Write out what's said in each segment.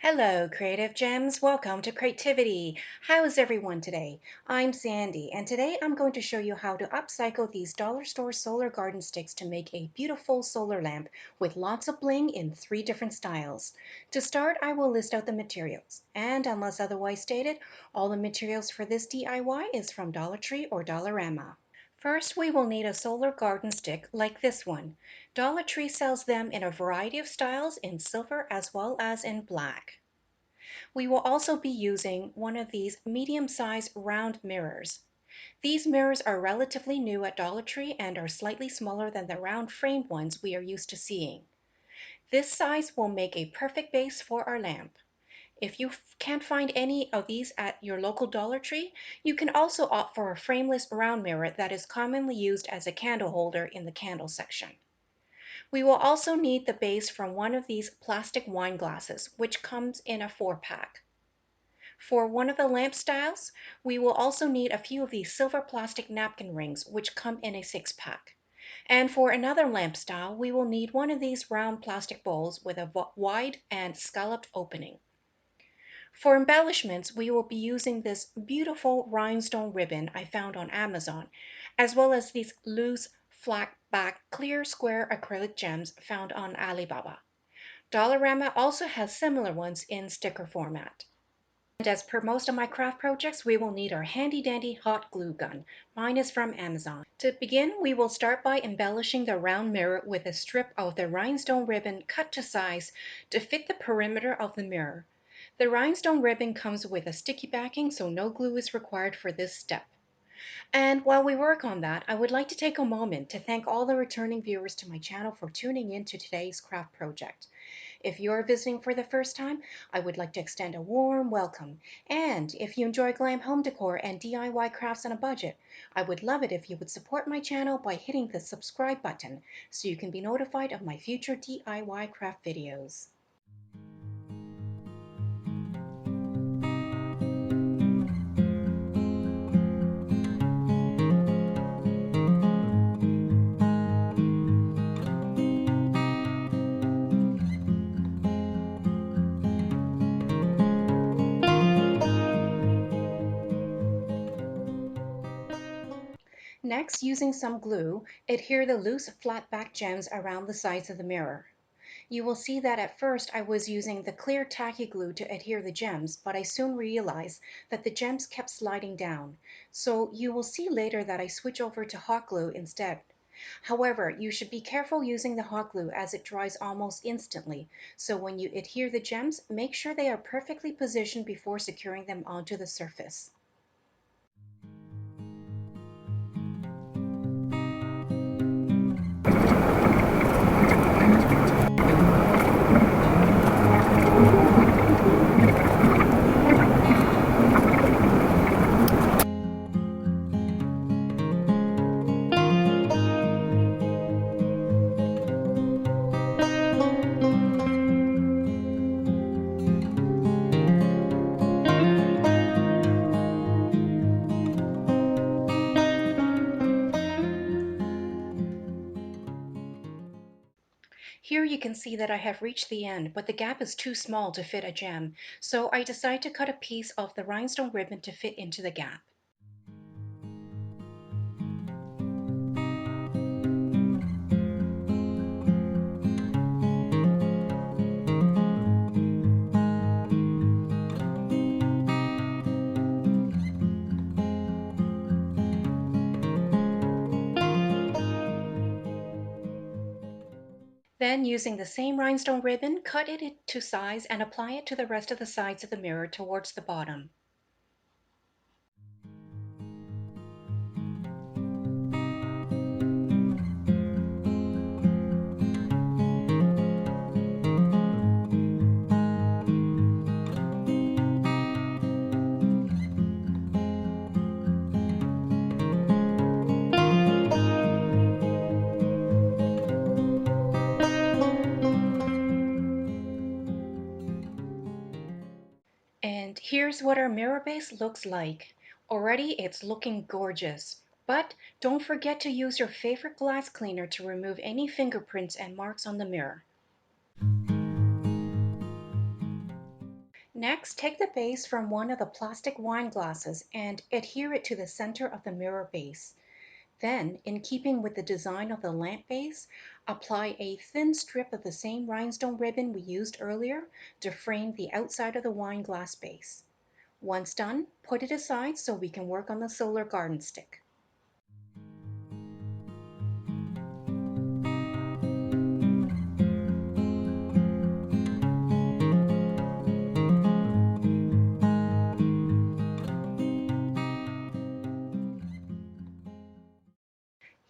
Hello, creative gems. Welcome to Creativity. How is everyone today? I'm Sandy, and today I'm going to show you how to upcycle these dollar store solar garden sticks to make a beautiful solar lamp with lots of bling in 3 different styles. To start, I will list out the materials, and unless otherwise stated, all the materials for this DIY is from Dollar Tree or Dollarama. First, we will need a solar garden stick like this one. Dollar Tree sells them in a variety of styles in silver as well as in black. We will also be using one of these medium-sized round mirrors. These mirrors are relatively new at Dollar Tree and are slightly smaller than the round framed ones we are used to seeing. This size will make a perfect base for our lamp. If you can't find any of these at your local Dollar Tree, you can also opt for a frameless round mirror that is commonly used as a candle holder in the candle section. We will also need the base from one of these plastic wine glasses, which comes in a 4-pack. For one of the lamp styles, we will also need a few of these silver plastic napkin rings, which come in a 6-pack. And for another lamp style, we will need one of these round plastic bowls with a wide and scalloped opening. For embellishments, we will be using this beautiful rhinestone ribbon I found on Amazon, as well as these loose, flat back, clear square acrylic gems found on Alibaba. Dollarama also has similar ones in sticker format. And as per most of my craft projects, we will need our handy dandy hot glue gun. Mine is from Amazon. To begin, we will start by embellishing the round mirror with a strip of the rhinestone ribbon cut to size to fit the perimeter of the mirror. The rhinestone ribbon comes with a sticky backing, so no glue is required for this step. And while we work on that, I would like to take a moment to thank all the returning viewers to my channel for tuning in to today's craft project. If you are visiting for the first time, I would like to extend a warm welcome. And if you enjoy glam home decor and DIY crafts on a budget, I would love it if you would support my channel by hitting the subscribe button so you can be notified of my future DIY craft videos. Next, using some glue, adhere the loose flat back gems around the sides of the mirror. You will see that at first I was using the clear tacky glue to adhere the gems, but I soon realized that the gems kept sliding down. So you will see later that I switch over to hot glue instead. However, you should be careful using the hot glue as it dries almost instantly. So when you adhere the gems, make sure they are perfectly positioned before securing them onto the surface. Here you can see that I have reached the end, but the gap is too small to fit a gem, so I decide to cut a piece of the rhinestone ribbon to fit into the gap. Then, using the same rhinestone ribbon, cut it to size and apply it to the rest of the sides of the mirror towards the bottom. And here's what our mirror base looks like. Already it's looking gorgeous. But don't forget to use your favorite glass cleaner to remove any fingerprints and marks on the mirror. Next, take the base from one of the plastic wine glasses and adhere it to the center of the mirror base. Then, in keeping with the design of the lamp base, apply a thin strip of the same rhinestone ribbon we used earlier to frame the outside of the wine glass base. Once done, put it aside so we can work on the solar garden stick.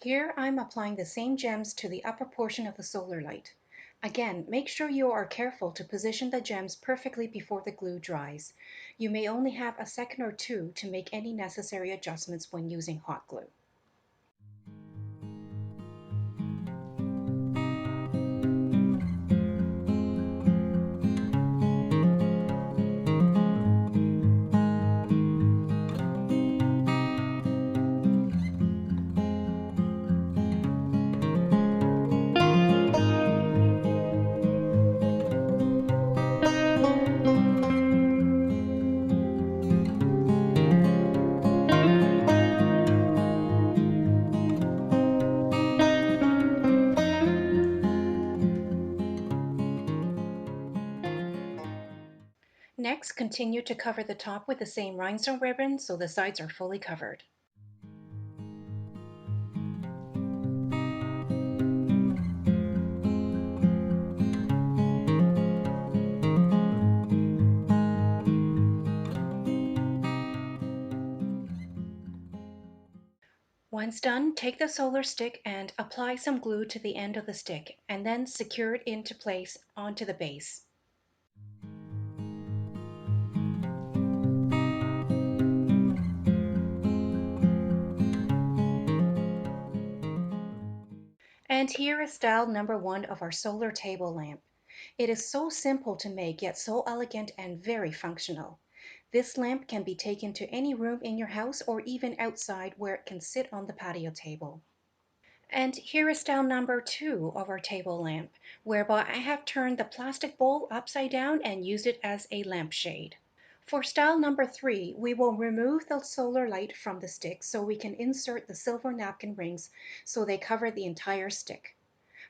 Here I'm applying the same gems to the upper portion of the solar light. Again, make sure you are careful to position the gems perfectly before the glue dries. You may only have a second or two to make any necessary adjustments when using hot glue. Next, continue to cover the top with the same rhinestone ribbon so the sides are fully covered. Once done, take the solar stick and apply some glue to the end of the stick and then secure it into place onto the base. And here is style number one of our solar table lamp. It is so simple to make yet so elegant and very functional. This lamp can be taken to any room in your house or even outside where it can sit on the patio table. And here is style number two of our table lamp, whereby I have turned the plastic bowl upside down and used it as a lampshade. For style number three, we will remove the solar light from the stick so we can insert the silver napkin rings so they cover the entire stick.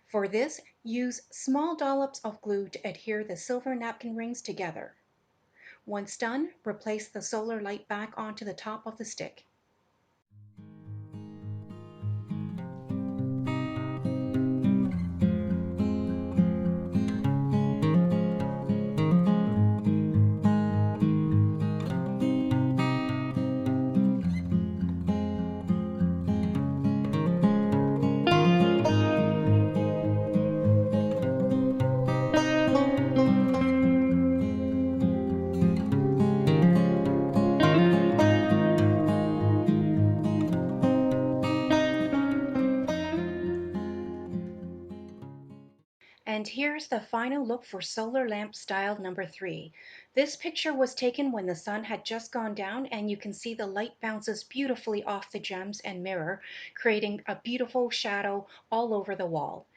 For this, use small dollops of glue to adhere the silver napkin rings together. Once done, replace the solar light back onto the top of the stick. And here's the final look for solar lamp style number three. This picture was taken when the sun had just gone down and you can see the light bounces beautifully off the gems and mirror, creating a beautiful shadow all over the wall.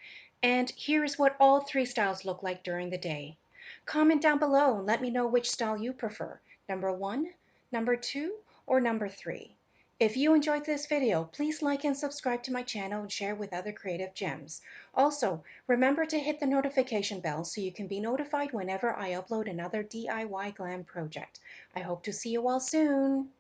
And here's what all three styles look like during the day. Comment down below and let me know which style you prefer, number one, number two, or number three. If you enjoyed this video, please like and subscribe to my channel and share with other creative gems. Also, remember to hit the notification bell so you can be notified whenever I upload another DIY glam project. I hope to see you all soon.